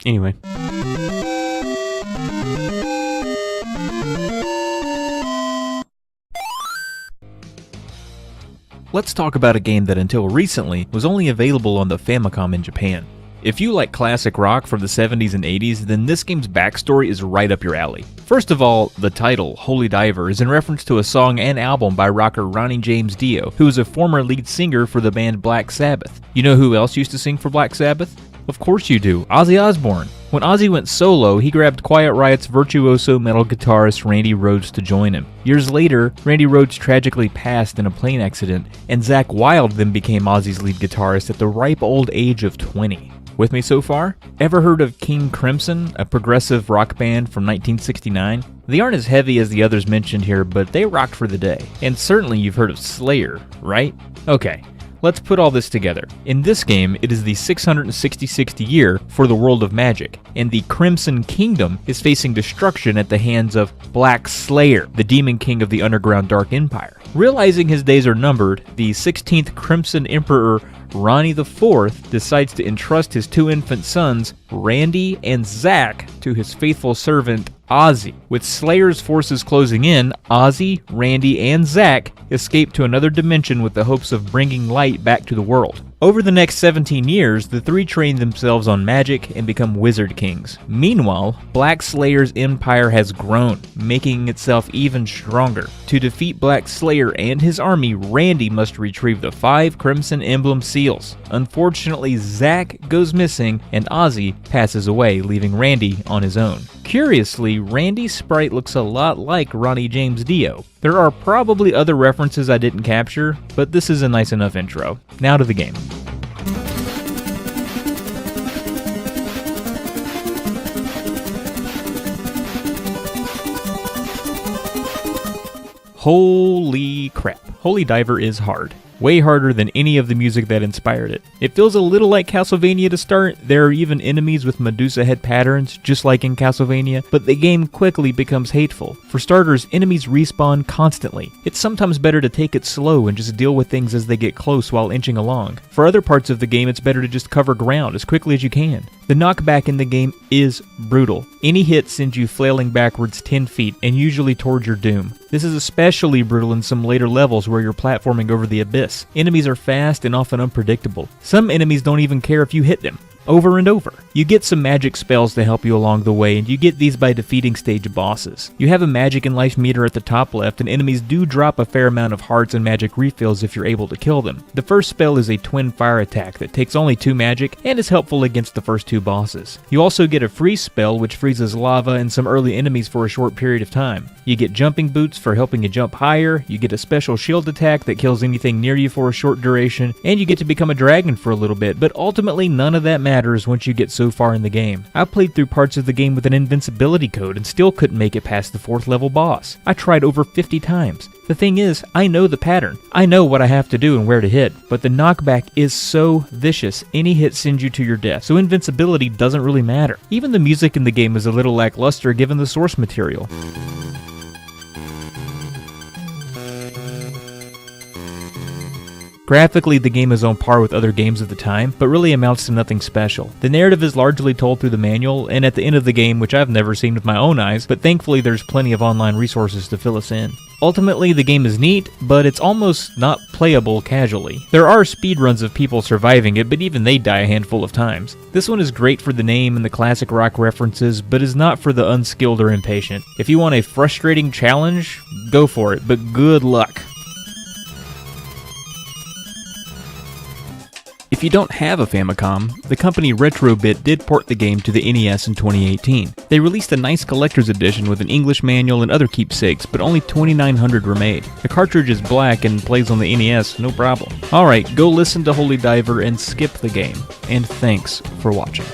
Anyway. Let's talk about a game that until recently was only available on the Famicom in Japan. If you like classic rock from the 70s and 80s, then this game's backstory is right up your alley. First of all, the title, Holy Diver, is in reference to a song and album by rocker Ronnie James Dio, who is a former lead singer for the band Black Sabbath. You know who else used to sing for Black Sabbath? Of course you do, Ozzy Osbourne. When Ozzy went solo, he grabbed Quiet Riot's virtuoso metal guitarist Randy Rhoads to join him. Years later, Randy Rhoads tragically passed in a plane accident, and Zakk Wylde then became Ozzy's lead guitarist at the ripe old age of 20. With me so far? Ever heard of King Crimson, a progressive rock band from 1969? They aren't as heavy as the others mentioned here, but they rocked for the day. And certainly you've heard of Slayer, right? Okay. Let's put all this together. In this game, it is the 666th year for the world of magic, and the Crimson Kingdom is facing destruction at the hands of Black Slayer, the demon king of the underground Dark Empire. Realizing his days are numbered, the 16th Crimson Emperor Ronnie IV decides to entrust his two infant sons, Randy and Zakk, to his faithful servant Ozzy. With Slayer's forces closing in, Ozzy, Randy, and Zakk escape to another dimension with the hopes of bringing light back to the world. Over the next 17 years, the three train themselves on magic and become wizard kings. Meanwhile, Black Slayer's empire has grown, making itself even stronger. To defeat Black Slayer and his army, Randy must retrieve the 5 Crimson Emblem seals. Unfortunately, Zakk goes missing and Ozzy passes away, leaving Randy on his own. Curiously, Randy's sprite looks a lot like Ronnie James Dio. There are probably other references I didn't capture, but this is a nice enough intro. Now to the game. Holy crap. Holy Diver is hard. Way harder than any of the music that inspired it. It feels a little like Castlevania to start. There are even enemies with Medusa head patterns, just like in Castlevania, but the game quickly becomes hateful. For starters, enemies respawn constantly. It's sometimes better to take it slow and just deal with things as they get close while inching along. For other parts of the game, it's better to just cover ground as quickly as you can. The knockback in the game is brutal. Any hit sends you flailing backwards 10 feet and usually towards your doom. This is especially brutal in some later levels where you're platforming over the abyss. Enemies are fast and often unpredictable. Some enemies don't even care if you hit them. Over and over. You get some magic spells to help you along the way, and you get these by defeating stage bosses. You have a magic and life meter at the top left, and enemies do drop a fair amount of hearts and magic refills if you're able to kill them. The first spell is a twin fire attack that takes only 2 magic and is helpful against the first 2 bosses. You also get a freeze spell which freezes lava and some early enemies for a short period of time. You get jumping boots for helping you jump higher, you get a special shield attack that kills anything near you for a short duration, and you get to become a dragon for a little bit, but ultimately none of that matters once you get so far in the game. I played through parts of the game with an invincibility code and still couldn't make it past the 4th level boss. I tried over 50 times. The thing is, I know the pattern. I know what I have to do and where to hit, but the knockback is so vicious, any hit sends you to your death, so invincibility doesn't really matter. Even the music in the game is a little lackluster given the source material. Graphically, the game is on par with other games of the time, but really amounts to nothing special. The narrative is largely told through the manual, and at the end of the game, which I've never seen with my own eyes, but thankfully there's plenty of online resources to fill us in. Ultimately, the game is neat, but it's almost not playable casually. There are speedruns of people surviving it, but even they die a handful of times. This one is great for the name and the classic rock references, but is not for the unskilled or impatient. If you want a frustrating challenge, go for it, but good luck. If you don't have a Famicom, the company Retrobit did port the game to the NES in 2018. They released a nice collector's edition with an English manual and other keepsakes, but only 2,900 were made. The cartridge is black and plays on the NES, no problem. Alright, go listen to Holy Diver and skip the game. And thanks for watching.